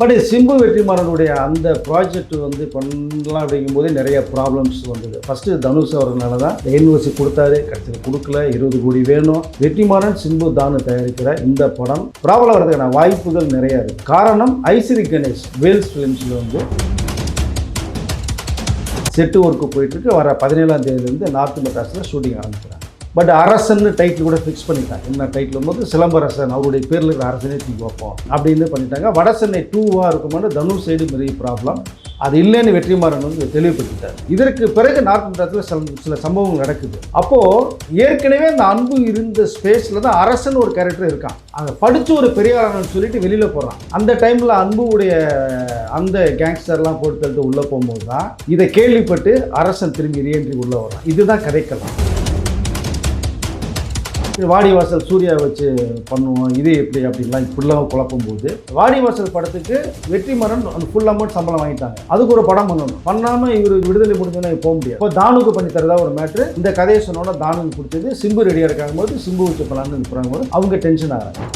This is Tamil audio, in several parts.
பட் சிம்பு வெற்றிமாறனுடைய அந்த ப்ராஜெக்ட் வந்து பண்ணலாம் அப்படிங்கும்போதே நிறைய ப்ராப்ளம்ஸ் வந்தது. ஃபஸ்ட்டு தனுஷ் அவர்களால தான் யூனிவர்சிட்டி கொடுத்தாரு, கடைசியில் கொடுக்கல. 20 கோடி வேணும். வெற்றிமாறன் சிம்பு தானு தயாரிக்கிற இந்த படம் ப்ராப்ளம் வரதுக்கான வாய்ப்புகள் நிறையா இருக்குது. காரணம் ஐஸ்வரி கணேஷ் வேல்ஸ் ஃபிலிம்ஸில் வந்து செட்டு ஒர்க்கு போயிட்டுருக்கு. வர 17ஆம் தேதியிலேருந்து நார்த் மெட்ராஸில் ஷூட்டிங் ஆரம்பிக்கிறாங்க. பட் அரசன் டைட்டில் கூட ஃபிக்ஸ் பண்ணிட்டாங்க. என்ன டைட்டில் போது சிலம்பரசன் அவருடைய பேரில் இருக்கிற அரசனே தூக்கி வைப்போம் அப்படின்னு பண்ணிட்டாங்க. வடசென்னை 2வா இருக்கும்போது தனுஷ் சைடு பெரிய ப்ராப்ளம். அது இல்லைன்னு வெற்றிமாறன் வந்து தெளிவுபடுத்திட்டார். இதற்கு பிறகு நார்த் மெட்ராஸில் சில சம்பவங்கள் நடக்குது. அப்போது ஏற்கனவே அந்த அன்பு இருந்த ஸ்பேஸில் தான் அரசன் ஒரு கேரக்டர் இருக்கான். அதை படித்து ஒரு பெரியாரன்னு சொல்லிட்டு வெளியில் போகிறான். அந்த டைமில் அன்புடைய அந்த கேங்ஸ்டர்லாம் போட்டு தள்ளிட்டு உள்ளே போகும்போது தான் இதை கேள்விப்பட்டு அரசன் திரும்பி ரீஎன்ட்ரி உள்ளே வரான். இதுதான் கதைக்கலாம். வாடிவாசல் சூர்யா வச்சு பண்ணுவோம், இது எப்படி அப்படின்லாம் இப்படிலாம் குழப்பும் போது வாடிவாசல் படத்துக்கு வெற்றிமாறன் அந்த ஃபுல் அமௌண்ட் சம்பளம் வாங்கிட்டாங்க. அதுக்கு ஒரு படம் பண்ணணும். பண்ணாமல் இவர் விடுதலை முடிஞ்சோன்னா போக முடியாது. இப்போ தானுக்கு பண்ணி தரதா ஒரு மேட்ரு. இந்த கதையை சொன்னோன்னா தானுக்கு கொடுத்தது சிம்பு ரெடியாக இருக்காங்க போது சிம்பு வச்சு பண்ணலான்னு போகிறாங்க போது அவங்க டென்ஷன் ஆகிறாங்க.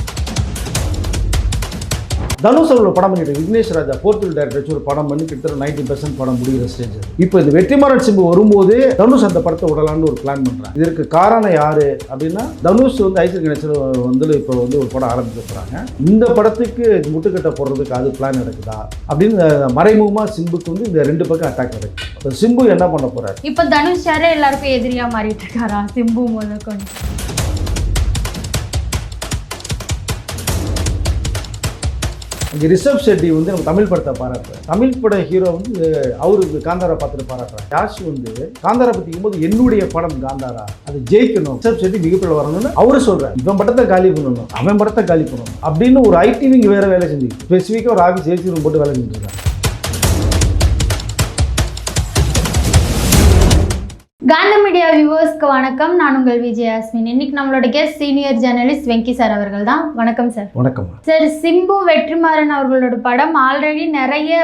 தனுஷ் அவர்கள் படம் பண்ணிட்டு விக்னேஷ் ராஜா போர்த்துகல் டைரக்டர் வச்சு ஒரு படம் பண்ணி கிட்டத்தட்ட 90% படம் முடிகிற ஸ்டேஜ். இப்போ இந்த வெற்றிமாறன் சிம்பு வரும்போது தனுஷ் அந்த படத்தை விடலான்னு ஒரு பிளான் பண்ணுறாங்க. இதற்கு காரணம் யாரு அப்படின்னா தனுஷ் வந்து ஐஸ்வரி கணேசன் வந்து இப்போ வந்து ஒரு படம் ஆரம்பிக்க போகிறாங்க. இந்த படத்துக்கு முட்டுக்கட்டை போடுறதுக்கு அது பிளான் நடக்குதா அப்படின்னு மறைமுகமாக சிம்புக்கு வந்து இந்த 2 பக்கம் அட்டாக் நடக்குது. இப்போ சிம்பு என்ன பண்ண போறாரு? இப்போ தனுஷ் யாரே எல்லாருக்கும் எதிரியா மாறிட்டு இருக்காரா சிம்பு முதற்கொண்டு? இங்கே ரிஷப் ஷெட்டி வந்து நம்ம தமிழ் படத்தை பாராட்டுறாரு. தமிழ் பட ஹீரோ வந்து அவருக்கு காந்தாரா பார்த்துட்டு பாராட்டுறாரு. யாஷ் வந்து காந்தாரா பற்றிக்கும் போது என்னுடைய படம் காந்தாரா அது ஜெயிக்கணும், ரிஷப் ஷெட்டி மிகப்பெரிய வரணும்னு அவரு சொல்றாரு. இவன் படத்தை காலி பண்ணணும், அவன் படத்தை காலி பண்ணணும் அப்படின்னு ஒரு ஐடிவிங்க வேற வேலை செஞ்சு ஸ்பெசிஃபிக்காக ஒரு ஆஃபீஸ் ஏசி ரூம் போட்டு வேலை செஞ்சுட்டு இருக்காங்க. காந்தம் மீடியா வியூவர்ஸ்க்கு வணக்கம். நான் உங்கள் விஜயாஸ்மின். இன்னைக்கு நம்மளோட guest senior journalist Venki sir அவர்கள் தான். வணக்கம் சார். வணக்கம் சார். சிம்பு வெற்றிமாறன் அவர்களோட படம் ஆல்ரெடி நிறைய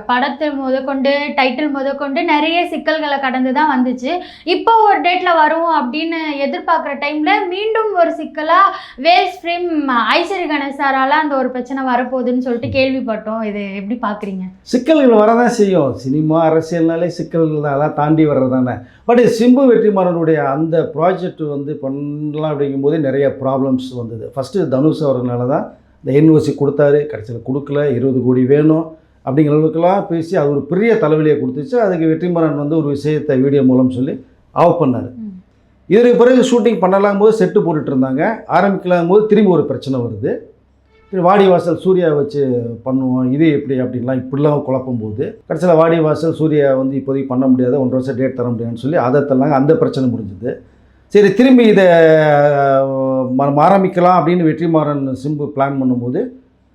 படத்தை முதற்கொண்டு டைட்டில் முதற்கொண்டு நிறைய சிக்கல்களை கடந்து தான் வந்துச்சு. இப்போ ஒரு டேட்ல வரும் அப்படின்னு எதிர்பார்க்குற டைம்ல மீண்டும் ஒரு சிக்கலா வேல்ஸ் ஃபிலிம் ஐஸ்வரி கணேசாரால அந்த ஒரு பிரச்சனை வரப்போகுதுன்னு சொல்லிட்டு கேள்விப்பட்டோம். இது எப்படி பாக்குறீங்க? சிக்கல்கள் வரதான் செய்யும். சினிமா அரசியல்னாலே சிக்கல்கள் அதெல்லாம் தாண்டி வர்றதானே. பட் சிம்பு வெற்றிமாறனுடைய அந்த ப்ராஜெக்ட் வந்து பண்ணலாம் அப்படிங்கும்போதே நிறைய ப்ராப்ளம்ஸ் வந்தது. ஃபஸ்ட்டு தனுஷ் அவர்களால தான் இந்த யூனிவர்சிட்டி கொடுத்தாரு, கடைசியில் கொடுக்கல. 20 கோடி வேணும் அப்படிங்கிற அளவுக்குலாம் பேசி அது ஒரு பெரிய தலைவலியை கொடுத்துச்சு. அதுக்கு வெற்றிமாறன் வந்து ஒரு விஷயத்தை வீடியோ மூலம் சொல்லி ஆஃப் பண்ணார். இதற்கு பிறகு ஷூட்டிங் பண்ணலாம் போது செட்டு போட்டுட்டு இருந்தாங்க. ஆரம்பிக்கலாம் போது திரும்பி ஒரு பிரச்சனை வருது. வாடிவாசல் சூர்யா வச்சு பண்ணுவோம், இது எப்படி அப்படின்லாம் இப்படிலாம் குழப்பும் போது கடைசியில் வாடிவாசல் சூர்யா வந்து இப்போதைக்கு பண்ண முடியாது, 1 வருஷம் டேட் தர முடியாதுன்னு சொல்லி அதை தரலாங்க. அந்த பிரச்சனை முடிஞ்சுது. சரி, திரும்பி இதை ஆரம்பிக்கலாம் அப்படின்னு வெற்றிமாறன் சிம்பு பிளான் பண்ணும்போது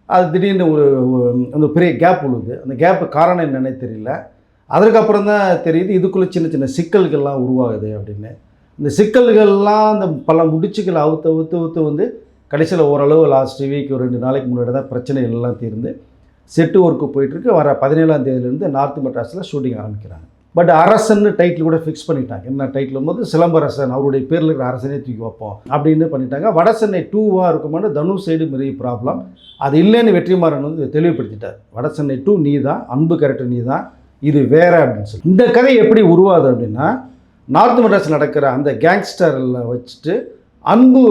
அது திடீர்னு ஒரு பெரிய கேப் உழுது. அந்த கேப்பு காரணம் என்னன்னே தெரியல. அதற்கப்புறம் தான் தெரியுது இதுக்குள்ளே சின்ன சின்ன சிக்கல்கள்லாம் உருவாகுது அப்படின்னு. இந்த சிக்கல்கள்லாம் அந்த பல முடிச்சுக்களை அவுத்து வந்து கடைசியில் ஓரளவு லாஸ்ட் வீக் ஒரு 2 நாளைக்கு முன்னாடி தான் பிரச்சனை எல்லாம் தீர்ந்து செட்டு ஒர்க்கு போயிட்டுருக்கு. வர 17ஆம் தேதியிலேருந்து நார்த் மெட்ராஸில் ஷூட்டிங் ஆரம்பிக்கிறாங்க. பட் அரசன் டைட்டில் கூட ஃபிக்ஸ் பண்ணிட்டாங்க. என்ன டைட்டில் போது சிலம்பரசன் அவருடைய பேரில் இருக்கிற அரசனே தூக்கி வைப்போம் அப்படின்னு பண்ணிட்டாங்க. வடசென்னை 2வா இருக்கும்போது தனுஷ் சைடு பெரிய ப்ராப்ளம். அது இல்லைன்னு வெற்றிமாறன் வந்து தெளிவுபடுத்திட்டார். வடசென்னை 2 நீ தான், அன்பு கேரக்டர் நீ தான், இது வேற அப்படின்னு சொல்லி. இந்த கதை எப்படி உருவாது அப்படின்னா நார்த் மெட்ராஸில் நடக்கிற அந்த கேங்ஸ்டரில் வச்சுட்டு அன்பு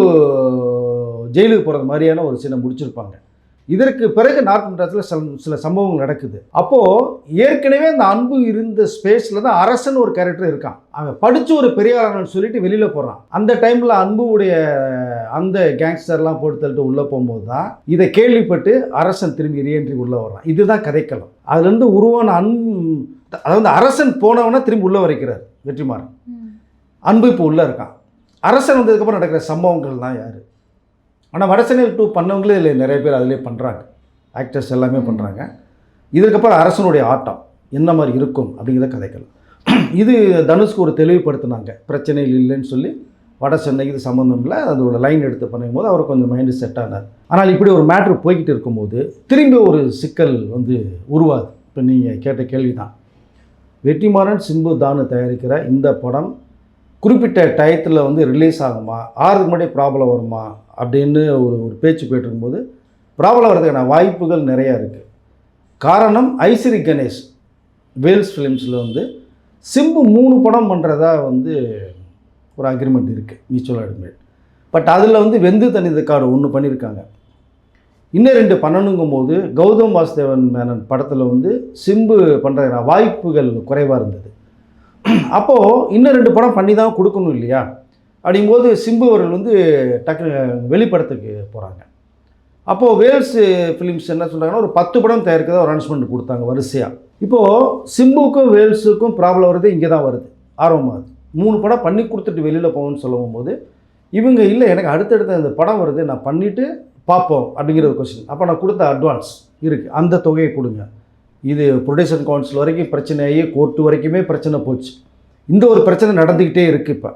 ஜெயிலுக்கு போகிறது மாதிரியான ஒரு சீனை முடிச்சிருப்பாங்க. இதற்கு பிறகு நார்த் மெட்ராஸில் சில சம்பவங்கள் நடக்குது. அப்போது ஏற்கனவே அந்த அன்பு இருந்த ஸ்பேஸில் தான் அரசன் ஒரு கேரக்டர் இருக்கான். அவன் படித்து ஒரு பெரியாரன்னு சொல்லிட்டு வெளியில் போகிறான். அந்த டைமில் அன்புடைய அந்த கேங்ஸ்டர்லாம் போட்டு தள்ளிட்டு உள்ளே போகும்போது தான் இதை கேள்விப்பட்டு அரசன் திரும்பி ரீஎன்ட்ரி உள்ளே வர்றான். இதுதான் கதைக்களம். அதுலேருந்து உருவான அதாவது அரசன் போனவனை திரும்பி உள்ளே வரைக்கிறார் வெற்றிமாறன். அன்பு இப்போ உள்ளே இருக்கான். அரசன் வந்ததுக்கப்புறம் நடக்கிற சம்பவங்கள் தான் யார். ஆனால் வடசென்னை 2 பண்ணவங்களே இல்லை, நிறைய பேர் அதிலே பண்ணுறாங்க. ஆக்டர்ஸ் எல்லாமே பண்ணுறாங்க. இதற்கப்புறம் அரசனுடைய ஆட்டம் என்ன மாதிரி இருக்கும் அப்படிங்கிற கதைகள். இது தனுஷ்க்கு ஒரு தெளிவுபடுத்தினாங்க. பிரச்சனைகள் இல்லைன்னு சொல்லி வடசென்னைக்கு இது சம்மந்தம் இல்லை, அது ஒரு லைன் எடுத்து பண்ணும்போது அவர் கொஞ்சம் மைண்டு செட் ஆனார். ஆனால் இப்படி ஒரு மேட்ரு போய்கிட்டு இருக்கும்போது திரும்பி ஒரு சிக்கல் வந்து உருவாது. இப்போ நீங்கள் கேட்ட கேள்வி தான். வெற்றிமாறன் சிம்பு தானு தயாரிக்கிற இந்த படம் குறிப்பிட்ட டயத்தில் வந்து ரிலீஸ் ஆகுமா, 6க்கு முன்னாடி ப்ராப்ளம் வருமா அப்படின்னு ஒரு பேச்சு போய்ட்டு இருக்கும்போது ப்ராப்ளம் வர்றதுக்கான வாய்ப்புகள் நிறையா இருக்குது. காரணம் ஐஸ்வரி கணேஷ் வேல்ஸ் ஃபிலிம்ஸில் வந்து சிம்பு 3 படம் பண்ணுறதா வந்து ஒரு அக்ரிமெண்ட் இருக்குது, மியூச்சுவல் அக்ரிமெண்ட். பட் அதில் வந்து வெந்து தனித காடு 1 பண்ணியிருக்காங்க. இன்னும் 2 பண்ணணுங்கும் போது கௌதம் வாசுதேவன் மேனன் படத்தில் வந்து சிம்பு பண்ணுற வாய்ப்புகள் குறைவாக இருந்தது. அப்போது இன்னும் 2 படம் பண்ணி தான் கொடுக்கணும் இல்லையா? அப்படிங்கும்போது சிம்பு அவர்கள் வந்து டக்கு வெளிப்படத்துக்கு போகிறாங்க. அப்போது வேல்ஸ் ஃபிலிம்ஸ் என்ன சொல்கிறாங்கன்னா ஒரு 10 படம் தயாரிக்கிறதா ஒரு அனௌன்ஸ்மெண்ட் கொடுத்தாங்க வரிசையாக. இப்போது சிம்புக்கும் வேல்ஸுக்கும் ப்ராப்ளம் வருது, இங்கே தான் வருது, ஆர்வமாகுது. 3 படம் பண்ணி கொடுத்துட்டு வெளியில் போகணும்னு சொல்லும் போது இவங்க இல்லை, எனக்கு அடுத்தடுத்த இந்த படம் வருது, நான் பண்ணிவிட்டு பார்ப்போம் அப்படிங்கிற ஒரு கொஸ்டின். அப்போ நான் கொடுத்த அட்வான்ஸ் இருக்குது, அந்த தொகையை கொடுங்க. இது ப்ரொடியூசர் கவுன்சில் வரைக்கும் பிரச்சனையாகி கோர்ட்டு வரைக்குமே பிரச்சனை போச்சு. இந்த ஒரு பிரச்சனை நடந்துக்கிட்டே இருக்குது. இப்போ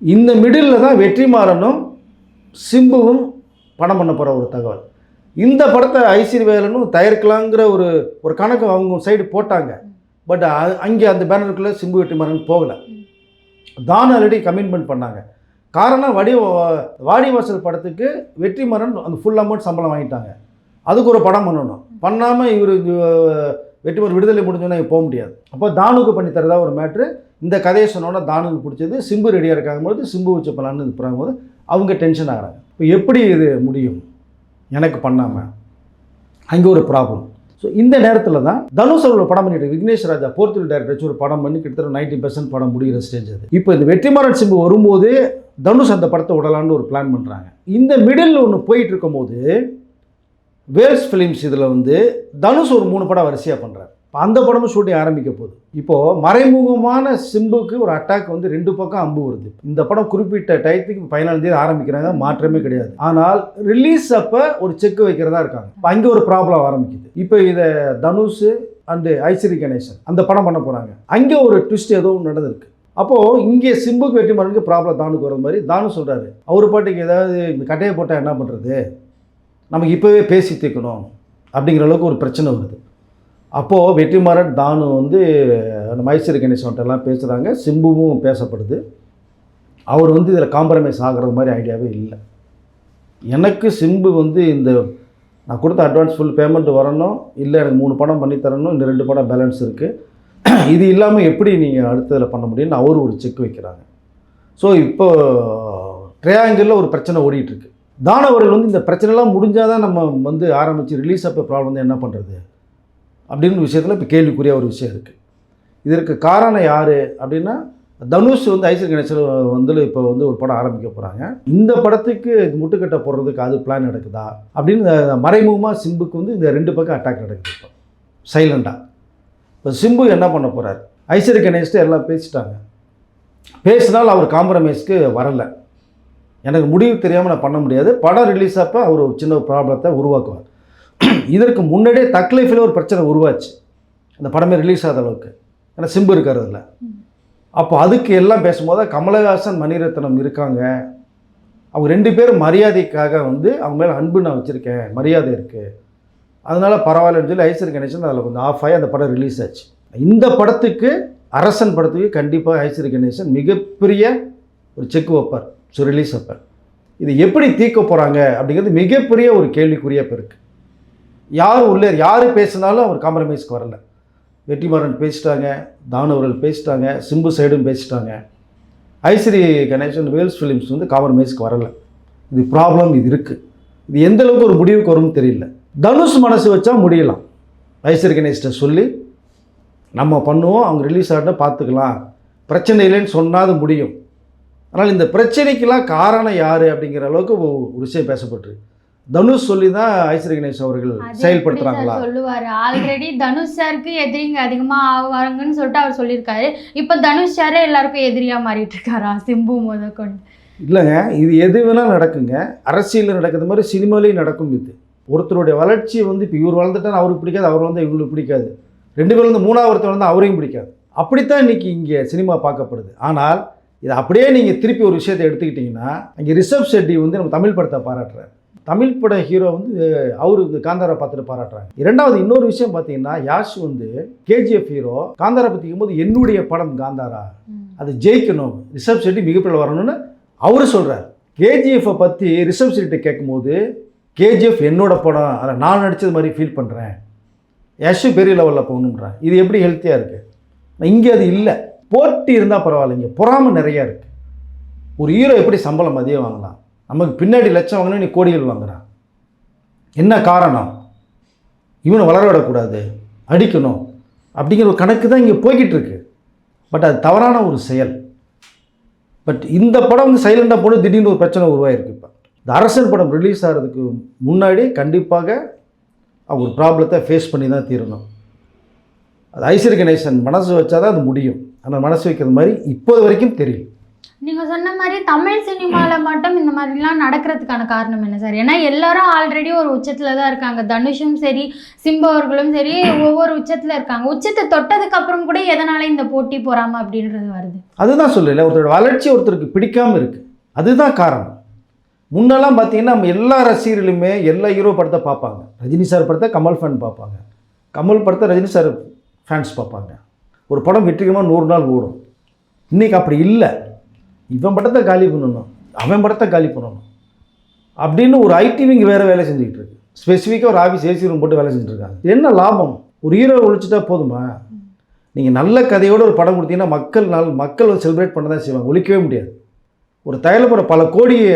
இந்த மிடில் தான் வெற்றிமாறனும் சிம்புவும் படம் பண்ண போகிற ஒரு தகவல். இந்த படத்தை ஐஸ்வர்யவேலனும் தயாரிக்கலாங்கிற ஒரு கணக்கு அவங்க சைடு போட்டாங்க. பட் அங்கே அந்த பேனருக்குள்ளே சிம்பு வெற்றிமாறன் போகலை. தான் ஆல்ரெடி கமிட்மெண்ட் பண்ணாங்க. காரணம் வாடிவாசல் படத்துக்கு வெற்றிமாறன் அந்த ஃபுல் அமௌண்ட் சம்பளம் வாங்கிட்டாங்க. அதுக்கு ஒரு படம் பண்ணணும், பண்ணாமல் இவர் வெற்றிமாறன் விடுதலை முடிஞ்சோன்னா போக முடியாது. அப்போ தானுக்கு பண்ணி தரதா ஒரு மேட்ரு. இந்த கதையை சொன்னோன்னா தானுக்கு பிடிச்சது. சிம்பு ரெடியாக இருக்காங்கும்போது சிம்பு வச்சு பண்ணலான்னு இது பண்ணும்போது அவங்க டென்ஷன் ஆகிறாங்க. இப்போ எப்படி இது முடியும் எனக்கு பண்ணாமல்? அங்கே ஒரு ப்ராப்ளம். ஸோ இந்த நேரத்தில் தான் தனுஷ் அவர்கள் படம் பண்ணிட்டு விக்னேஷ் ராஜா போர்த்துகல் டைரக்டர் வச்சு ஒரு படம் பண்ணி கிட்டத்தட்ட 90% படம் முடிகிற ஸ்டேஜ் அது. இப்போ இந்த வெற்றிமாறன் சிம்பு வரும்போது தனுஷ் அந்த படத்தை விடலான்னு ஒரு பிளான் பண்ணுறாங்க. இந்த மிடில் ஒன்று போயிட்டு இருக்கும்போது வேல்ஸ் ஃபிலிம்ஸ் இதில் வந்து தனுஷ் ஒரு 3 படம் வரிசையாக பண்ணுறாரு. இப்போ அந்த படமும் ஷூட்டிங் ஆரம்பிக்க போகுது. இப்போது மறைமுகமான சிம்புக்கு ஒரு அட்டாக் வந்து 2 பக்கம் அம்பு வருது. இந்த படம் குறிப்பிட்ட டயத்துக்கு 14ஆம் தேதி ஆரம்பிக்கிறாங்க, மாற்றமே கிடையாது. ஆனால் ரிலீஸ் அப்போ ஒரு செக் வைக்கிறதா இருக்காங்க. இப்போ அங்கே ஒரு ப்ராப்ளம் ஆரம்பிக்குது. இப்போ இதை தனுஷ் அண்டு ஐஸ்வரி கணேசன் அந்த படம் பண்ண போகிறாங்க. அங்கே ஒரு ட்விஸ்ட் ஏதோ நடந்திருக்கு. அப்போது இங்கே சிம்புக்கு வெற்றிமாறனுக்கு ப்ராப்ளம் தானுக்கு வர மாதிரி தானு சொல்கிறாரு, அவர் பாட்டுக்கு ஏதாவது இந்த கட்டையை போட்டால் என்ன பண்ணுறது, நமக்கு இப்போவே பேசி தீர்க்கணும் அப்படிங்கிற அளவுக்கு ஒரு பிரச்சனை வருது. அப்போது வெற்றிமாறன் தானு வந்து நம்ம ஐஸ்வரி கணேசன்ட்டெல்லாம் பேசுகிறாங்க, சிம்புவும் பேசப்படுது. அவர் வந்து இதில் காம்ப்ரமைஸ் ஆகிறது மாதிரி ஐடியாவே இல்லை. எனக்கு சிம்பு வந்து இந்த நான் கொடுத்த அட்வான்ஸ் ஃபுல் பேமெண்ட் வரணும், இல்லை எனக்கு 3 படம் பண்ணி தரணும், இந்த 2 படம் பேலன்ஸ் இருக்குது, இது இல்லாமல் எப்படி நீங்கள் அடுத்ததில் பண்ண முடியும்னு அவர் ஒரு செக் வைக்கிறாங்க. ஸோ இப்போ ட்ரையாங்கிளில் ஒரு பிரச்சனை ஓடிட்டுருக்கு. தானவர்கள் வந்து இந்த பிரச்சனைலாம் முடிஞ்சால் தான் நம்ம வந்து ஆரம்பித்து ரிலீஸ் அப்போ ப்ராப்ளம் வந்து என்ன பண்ணுறது அப்படின்னு விஷயத்தில் இப்போ கேள்விக்குரிய ஒரு விஷயம் இருக்குது. இதற்கு காரணம் யார் அப்படின்னா தனுஷ் வந்து ஐஸ்வரி கணேசன் வந்து இப்போ வந்து ஒரு படம் ஆரம்பிக்க போகிறாங்க. இந்த படத்துக்கு முட்டுக்கட்டை போடுறதுக்கு அது பிளான் நடக்குதா அப்படின்னு மறைமுகமாக சிம்புக்கு வந்து இந்த 2 பக்கம் அட்டாக் நடக்குது. இப்போ சைலண்டாக இப்போ சிம்பு என்ன பண்ண போகிறார், ஐஸ்வரி கணேஷ்ட்டு எல்லாம் பேசிட்டாங்க. பேசினால் அவர் காம்ப்ரமைஸ்க்கு வரலை. எனக்கு முடிவு தெரியாமல் நான் பண்ண முடியாது, படம் ரிலீஸ் அப்போ அவர் ஒரு சின்ன ப்ராப்ளத்தை உருவாக்குவார். இதற்கு முன்னாடியே தக்லைஃபில் ஒரு பிரச்சனை உருவாச்சு, அந்த படமே ரிலீஸ் ஆகாத அளவுக்கு. ஏன்னா சிம்பு இருக்கிறதில்ல. அப்போ அதுக்கு எல்லாம் பேசும்போது கமலஹாசன் மணிரத்னம் இருக்காங்க, அவங்க 2 பேரும் மரியாதைக்காக வந்து அவங்க மேலே அன்பு நான் வச்சுருக்கேன், மரியாதை இருக்குது, அதனால் பரவாயில்லன்னு சொல்லி ஐஸ்வரி கணேசன் அதில் கொஞ்சம் ஆஃப் ஆகி அந்த படம் ரிலீஸ் ஆச்சு. இந்த படத்துக்கு அரசன் படத்துக்கு கண்டிப்பாக ஐஸ்வரி கணேசன் மிகப்பெரிய ஒரு செக் வைப்பார். ஸோ ரிலீஸ் அப்போ இது எப்படி தீர்க்க போகிறாங்க அப்படிங்கிறது மிகப்பெரிய ஒரு கேள்விக்குறியாக இப்போ இருக்குது. யார் உள்ளே யார் பேசினாலும் அவர் காம்ப்ரமைஸ்க்கு வரலை. வெற்றிமாறன் பேசிட்டாங்க, தானு அவர்கள் பேசிட்டாங்க, சிம்பு சைடும் பேசிட்டாங்க. ஐஸ்வரி கணேசன் வேல்ஸ் ஃபிலிம்ஸ் வந்து காம்ப்ரமைஸ்க்கு வரலை. இது ப்ராப்ளம், இது இருக்குது. இது எந்த அளவுக்கு ஒரு முடிவுக்கு வரும்னு தெரியல. தனுஷ் மனசு வச்சா முடியலாம், ஐஸ்வரி கணேஷ்ட சொல்லி நம்ம பண்ணுவோம், அவங்க ரிலீஸ் ஆகிட்டா பார்த்துக்கலாம், பிரச்சனை இல்லைன்னு சொன்னாது முடியும். ஆனால் இந்த பிரச்சனைக்கெல்லாம் காரணம் யார் அப்படிங்கிற அளவுக்கு ஒரு விஷயம் பேசப்பட்டுருக்கு. தனுஷ் சொல்லி தான் ஐஸ்வரி கணேஷ் அவர்கள் செயல்படுத்துறாங்களா சொல்லுவார். ஆல்ரெடி தனுஷ் சாருக்கு எதிரிங்க அதிகமாக ஆவாங்கன்னு சொல்லிட்டு அவர் சொல்லியிருக்காரு. இப்போ தனுஷ் சாரே எல்லாருக்கும் எதிரியாக மாறிட்டு இருக்காரா சிம்பு முதற்கொண்டு? இல்லைங்க, இது எது வேணால் நடக்குங்க. அரசியலில் நடக்கிறது மாதிரி சினிமாலேயும் நடக்கும். இது ஒருத்தருடைய வளர்ச்சி வந்து இப்போ இவர் வளர்ந்துட்டால் அவருக்கு பிடிக்காது, அவர் வந்து இவங்களுக்கு பிடிக்காது, 2 பேர் வந்து 3ஆவது வந்து அவரையும் பிடிக்காது. அப்படித்தான் இன்றைக்கி இங்கே சினிமா பார்க்கப்படுது. ஆனால் இதை அப்படியே நீங்கள் திருப்பி ஒரு விஷயத்தை எடுத்துக்கிட்டிங்கன்னா, அங்கே ரிஷப் ஷெட்டி வந்து நம்ம தமிழ் படத்தை பாராட்டுறாரு. தமிழ் பட ஹீரோ வந்து அவரு இந்த காந்தாரா பார்த்துட்டு பாராட்டுறாங்க. 2வது இன்னொரு விஷயம் பார்த்தீங்கன்னா, யாஷ் வந்து கேஜிஎஃப் ஹீரோ காந்தாரா பற்றிக்கும் போது என்னுடைய படம் காந்தாரா அது ஜெயிக்கணும், ரிஷப் ஷெட்டி மிகப்பெரிய வரணும்னு அவரு சொல்கிறார். கேஜிஎஃப்பை பற்றி ரிஷப் ஷெட்டி கேட்கும்போது கேஜிஎஃப் என்னோட படம், அதை நான் நடித்தது மாதிரி ஃபீல் பண்ணுறேன் யஷ் பெரிய லெவலில் போகணுன்றாங்க. இது எப்படி ஹெல்த்தியாக இருக்குது? இங்கே அது இல்லை. போட்டி இருந்தால் பரவாயில்ல, இங்கே பொறாமை நிறையா இருக்குது. ஒரு ஹீரோ எப்படி சம்பளம் மதியம் வாங்கலாம், நமக்கு பின்னாடி லட்சம் வாங்கினா நீ கோடிகள் வாங்குறான். என்ன காரணம்? இவனை வளர விடக்கூடாது, அடிக்கணும் அப்படிங்கிற ஒரு கணக்கு தான் இங்கே போய்கிட்டு இருக்கு. பட் அது தவறான ஒரு செயல். பட் இந்த படம் வந்து சைலண்டாக போட்டு திடீர்னு ஒரு பிரச்சனை உருவாயிருக்கு. இப்போ இந்த அரசன் படம் ரிலீஸ் ஆகிறதுக்கு முன்னாடி கண்டிப்பாக அவங்க ஒரு ப்ராப்ளத்தை ஃபேஸ் பண்ணி தான் தீரணும். அது ஐஸ்வர்யா கணேசன் மனசு வச்சா தான் அது முடியும். ஆனால் மனசு வைக்கிறது மாதிரி இப்போது வரைக்கும் தெரியும். நீங்கள் சொன்ன மாதிரி தமிழ் சினிமாவில் மட்டும் இந்த மாதிரிலாம் நடக்கிறதுக்கான காரணம் என்ன சார்? ஏன்னா எல்லாரும் ஆல்ரெடி ஒரு உச்சத்தில் தான் இருக்காங்க. தனுஷும் சரி, சிம்பு அவர்களும் சரி, ஒவ்வொரு உச்சத்தில் இருக்காங்க. உச்சத்தை தொட்டதுக்கு அப்புறம் கூட எதனால இந்த போட்டி போறாம அப்படின்றது வருது. அதுதான் சொல்லல, ஒருத்தரோட வளர்ச்சி ஒருத்தருக்கு பிடிக்காம இருக்கு, அதுதான் காரணம். முன்னெல்லாம் பார்த்தீங்கன்னா நம்ம எல்லா ரசிகர்களுமே எல்லா ஹீரோ படத்தை பார்ப்பாங்க. ரஜினி சார் படத்தை கமல் ஃபேன் பார்ப்பாங்க, கமல் படத்தை ரஜினி சார் ஃபேன்ஸ் பார்ப்பாங்க. ஒரு படம் வெற்றிகரமாக 100 நாள் ஓடும். இன்றைக்கி அப்படி இல்லை. இவன் படத்தை காலி பண்ணணும், அவன் படத்தை காலி பண்ணணும் அப்படின்னு ஒரு ஐடிவிங்க வேறு வேலை செஞ்சுக்கிட்டு இருக்கு. ஸ்பெசிஃபிக்காக ஒரு ஆஃபீஸ் ஏசி ரூம் போட்டு வேலை செஞ்சுட்டு இருக்காங்க. என்ன லாபம்? ஒரு ஹீரோ ஒழிச்சிட்டா போதுமா? நீங்கள் நல்ல கதையோடு ஒரு படம் கொடுத்தீங்கன்னா மக்கள் செலிப்ரேட் பண்ண தான் செய்வாங்க, ஒழிக்கவே முடியாது. ஒரு தயாரிப்புற பல கோடியை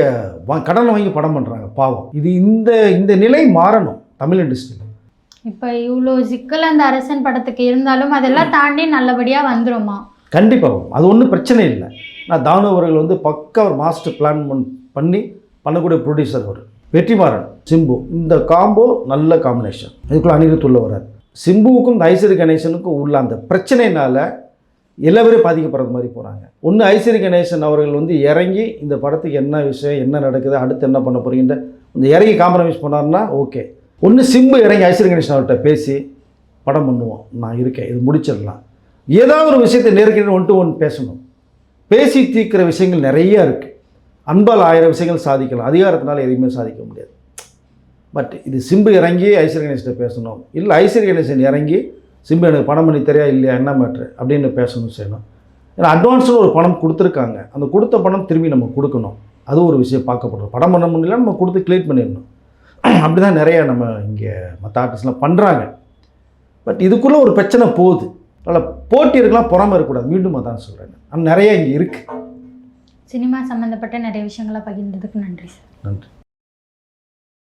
கடனை வாங்கி படம் பண்ணுறாங்க, பாவம். இது இந்த நிலை மாறணும் தமிழ் இண்டஸ்ட்ரியில். இப்போ இவ்வளோ சிக்கல் அந்த அரசன் படத்துக்கு இருந்தாலும் அதெல்லாம் தாண்டி நல்லபடியாக வந்துடுமா? கண்டிப்பாக அது ஒன்றும் பிரச்சனை இல்லை. நான் தானு அவர்கள் வந்து பக்கா ஒரு மாஸ்டர் பிளான் பண்ணி பண்ணக்கூடிய ப்ரொடியூசர் அவர். வெற்றிமாறன், சிம்பு, இந்த காம்போ நல்ல காம்பினேஷன். இதுக்குள்ள அனிருத் உள்ள வராது. சிம்புவுக்கும் ஐஸ்வர்யா கணேசனுக்கும் உள்ள அந்த பிரச்சனையினால் எல்லா பேரும் பாதிக்கப்படுறது மாதிரி போகிறாங்க. ஒன்று ஐஸ்வர்யா கணேசன் அவர்கள் வந்து இறங்கி இந்த படத்துக்கு என்ன விஷயம், என்ன நடக்குது, அடுத்து என்ன பண்ண போகிறீங்கன்ற இந்த இறங்கி காம்ப்ரமைஸ் பண்ணார்னா ஓகே. ஒன்று சிம்பு இறங்கி ஐஸ்வர்யா கணேசன் அவர்கிட்ட பேசி படம் பண்ணுவோம், நான் இருக்கேன், இது முடிச்சிடலாம். ஏதாவது ஒரு விஷயத்தை நேருக்கு 1 to 1 பேசணும். பேசி தீர்க்கிற விஷயங்கள் நிறையா இருக்குது. அன்பால் 1000 விஷயங்கள் சாதிக்கலாம், அதிகாரத்தினால எதையுமே சாதிக்க முடியாது. பட் இது சிம்பு இறங்கி ஐஸ்வர்யா கணேசன் பேசணும், இல்லை ஐஸ்வர்யா கணேசன் இறங்கி சிம்பு எனக்கு பணம் பண்ணி தெரியா இல்லையா என்ன மேட்ரு அப்படின்னு பேசணும் செய்யணும். ஏன்னா அட்வான்ஸில் ஒரு பணம் கொடுத்துருக்காங்க, அந்த கொடுத்த பணம் திரும்பி நம்ம கொடுக்கணும். அது ஒரு விஷயம் பார்க்கப்படுறோம். படம் பண்ண முடியல, நம்ம கொடுத்து கிளியர் பண்ணிடணும். அப்படி தான் நிறையா நம்ம இங்கே மற்ற ஆர்டிஸ்ட்லாம் பண்ணுறாங்க. பட் இதுக்குள்ளே ஒரு பிரச்சனை போகுது. அதில் போட்டி இருக்கலாம், பொறாமல் இருக்கக்கூடாது. மீண்டும் அதான் சொல்கிறேன். ஆனால் நிறைய இங்கே இருக்குது. சினிமா சம்மந்தப்பட்ட நிறைய விஷயங்களை பகிர்ந்ததுக்கு நன்றி சார். நன்றி.